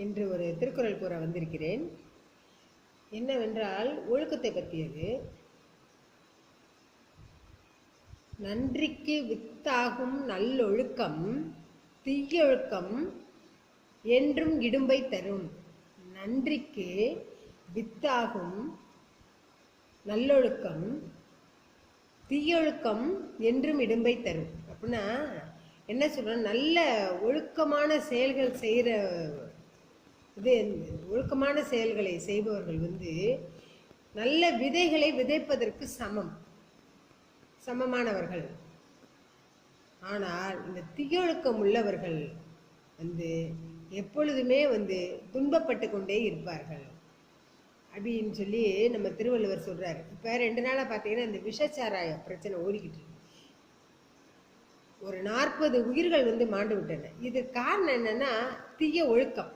என்று ஒரு திருக்குறள் கூற வந்திருக்கிறேன். என்னவென்றால் ஒழுக்கத்தை பற்றியது. நன்றிக்கு வித்தாகும் நல்லொழுக்கம் தீயொழுக்கம் என்றும் இடும்பை தரும். நன்றிக்கு வித்தாகும் நல்லொழுக்கம் தீயொழுக்கம் என்றும் இடும்பை தரும். அப்படின்னா என்ன சொல்றோம், நல்ல ஒழுக்கமான செயல்கள் செய்கிற ஒழுக்கமான செயல்களை செய்பவர்கள் நல்ல விதைகளை விதைப்பதற்கு சமமானவர்கள். ஆனால் இந்த தீயொழுக்கம் உள்ளவர்கள் எப்பொழுதுமே துன்பப்பட்டு கொண்டே இருப்பார்கள் அப்படின்னு சொல்லி நம்ம திருவள்ளுவர் சொல்றாரு. இப்ப 2 நாளா பார்த்தீங்கன்னா இந்த விஷச்சாராய பிரச்சனை ஓடிக்கிட்டு இருக்கு. ஒரு 40 உயிர்கள் மாண்டு விட்டன. இது காரணம் என்னன்னா தீய ஒழுக்கம்.